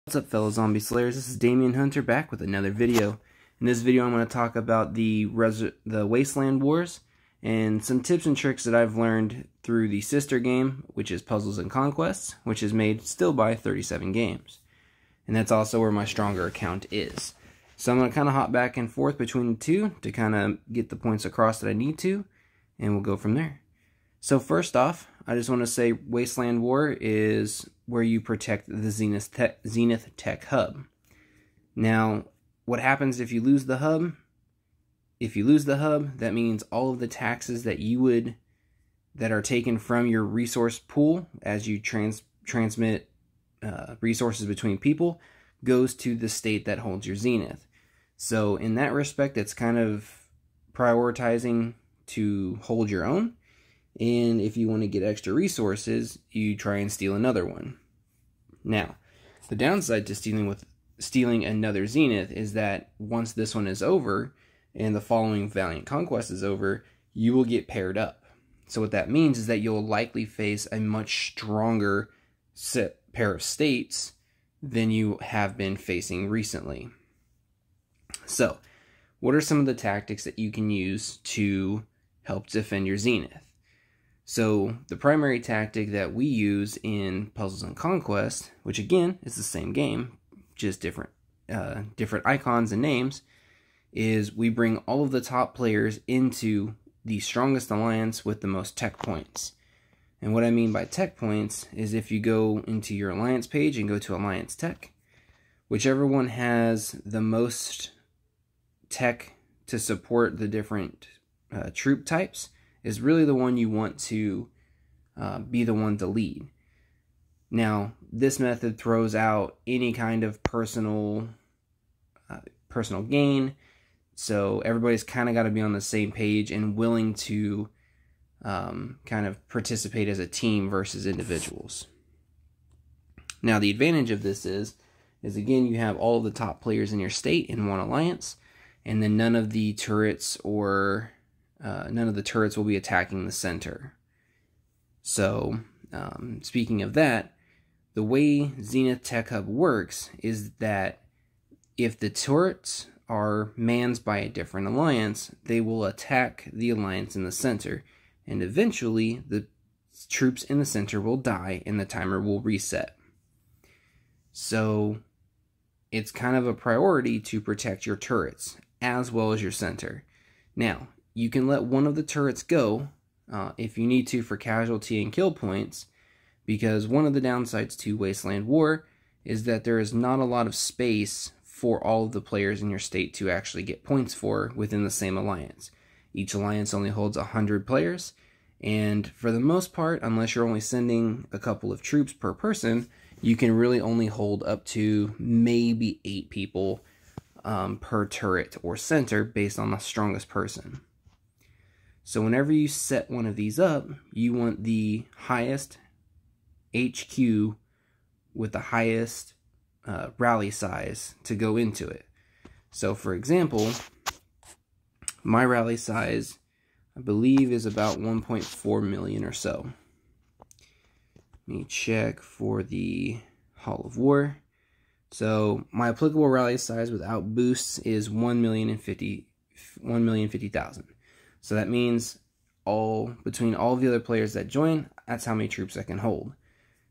What's up, fellow zombie slayers? This is Damian Hunter back with another video. In this video I'm going to talk about the Wasteland Wars and some tips and tricks that I've learned through the sister game, which is Puzzles and Conquests, which is made still by 37 Games. And that's also where my stronger account is. So I'm going to kind of hop back and forth between the two to kind of get the points across that I need to, and we'll go from there. So first off, I just want to say Wasteland War is where you protect the Zenith Tech Hub. Now, what happens if you lose the hub? If you lose the hub, that means all of the taxes that that are taken from your resource pool as you transmit resources between people goes to the state that holds your Zenith. So in that respect, it's kind of prioritizing to hold your own. And if you want to get extra resources, you try and steal another one. Now, the downside to stealing another Zenith is that once this one is over and the following Valiant Conquest is over, you will get paired up. So what that means is that you'll likely face a much stronger pair of states than you have been facing recently. So, what are some of the tactics that you can use to help defend your Zenith? So the primary tactic that we use in Puzzles and Conquest, which again is the same game, just different icons and names, is we bring all of the top players into the strongest alliance with the most tech points. And what I mean by tech points is if you go into your alliance page and go to Alliance Tech, whichever one has the most tech to support the different troop types is really the one you want to be the one to lead. Now, this method throws out any kind of personal gain, so everybody's kind of got to be on the same page and willing to kind of participate as a team versus individuals. Now, the advantage of this is again, you have all of the top players in your state in one alliance, and then none of the turrets will be attacking the center. So, speaking of that, the way Zenith Tech Hub works is that if the turrets are manned by a different alliance, they will attack the alliance in the center, and eventually the troops in the center will die and the timer will reset. So, it's kind of a priority to protect your turrets as well as your center. Now, you can let one of the turrets go if you need to for casualty and kill points, because one of the downsides to Wasteland War is that there is not a lot of space for all of the players in your state to actually get points for within the same alliance. Each alliance only holds 100 players, and for the most part, unless you're only sending a couple of troops per person, you can really only hold up to maybe 8 people per turret or center based on the strongest person. So whenever you set one of these up, you want the highest HQ with the highest rally size to go into it. So for example, my rally size, I believe, is about 1.4 million or so. Let me check for the Hall of War. So my applicable rally size without boosts is 1,050,000. So that means between all the other players that join, that's how many troops I can hold.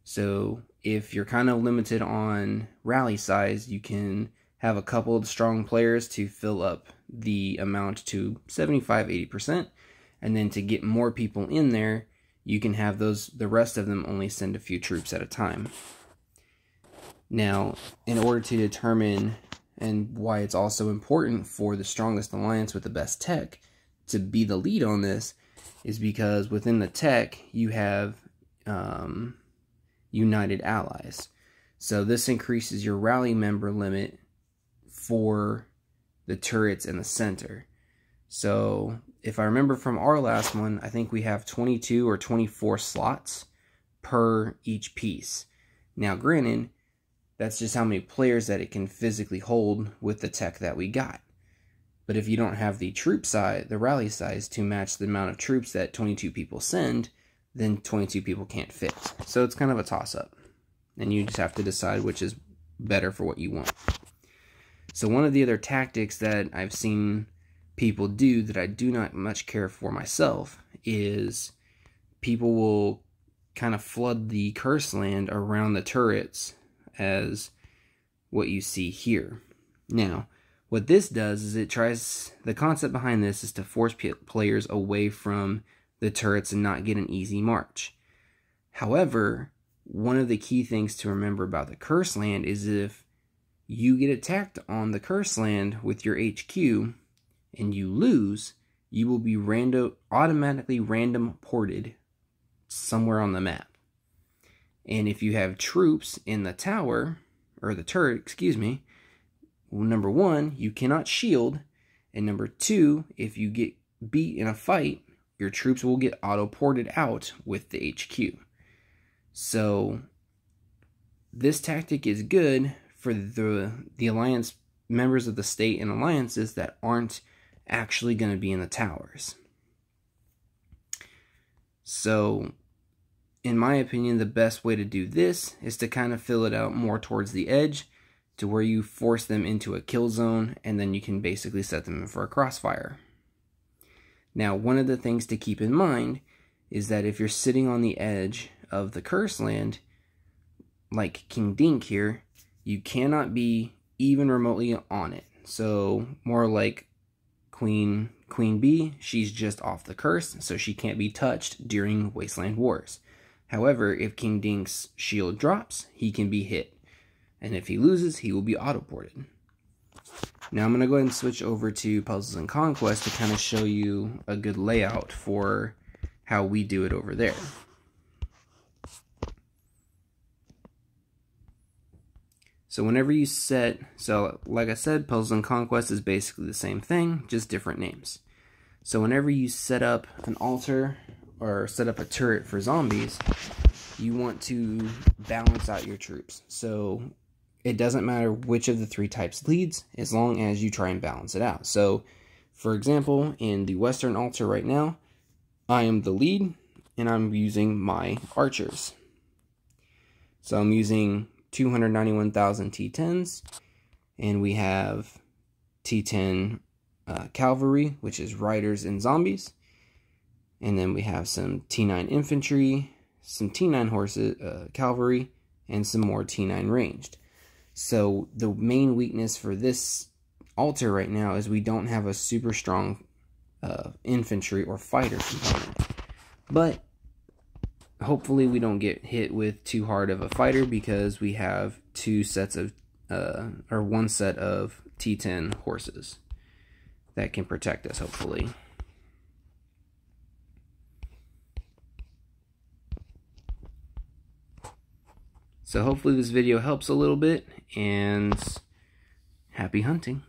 So if you're kind of limited on rally size, you can have a couple of strong players to fill up the amount to 75-80%. And then to get more people in there, you can have the rest of them only send a few troops at a time. Now, in order to determine, and why it's also important for the strongest alliance with the best tech to be the lead on this, is because within the tech you have united allies. So this increases your rally member limit for the turrets in the center. So if I remember from our last one, I think we have 22 or 24 slots per each piece. Now granted, that's just how many players that it can physically hold with the tech that we got. But if you don't have the troop size, the rally size to match the amount of troops that 22 people send, then 22 people can't fit. So it's kind of a toss-up. And you just have to decide which is better for what you want. So one of the other tactics that I've seen people do that I do not much care for myself is people will kind of flood the curse land around the turrets as what you see here. Now, what this does is the concept behind this is to force players away from the turrets and not get an easy march. However, one of the key things to remember about the curse land is if you get attacked on the curse land with your HQ and you lose, you will be automatically random ported somewhere on the map. And if you have troops in the tower, or the turret, excuse me, well, number one, you cannot shield, and number two, if you get beat in a fight, your troops will get auto-ported out with the HQ. So this tactic is good for the alliance members of the state and alliances that aren't actually going to be in the towers. So in my opinion, the best way to do this is to kind of fill it out more towards the edge to where you force them into a kill zone, and then you can basically set them in for a crossfire. Now, one of the things to keep in mind is that if you're sitting on the edge of the curse land, like King Dink here, you cannot be even remotely on it. So more like Queen Bee, she's just off the curse, so she can't be touched during Wasteland Wars. However, if King Dink's shield drops, he can be hit. And if he loses, he will be auto-ported. Now I'm going to go ahead and switch over to Puzzles and Conquest to kind of show you a good layout for how we do it over there. So whenever you like I said, Puzzles and Conquest is basically the same thing, just different names. So whenever you set up an altar or set up a turret for zombies, you want to balance out your troops. So it doesn't matter which of the three types leads, as long as you try and balance it out. So, for example, in the Western altar right now, I am the lead, and I'm using my archers. So I'm using 291,000 T10s, and we have T10 cavalry, which is riders and zombies. And then we have some T9 infantry, some T9 horses, cavalry, and some more T9 ranged. So the main weakness for this altar right now is we don't have a super strong infantry or fighter component. But hopefully we don't get hit with too hard of a fighter, because we have one set of T10 horses that can protect us, hopefully. So hopefully this video helps a little bit, and happy hunting.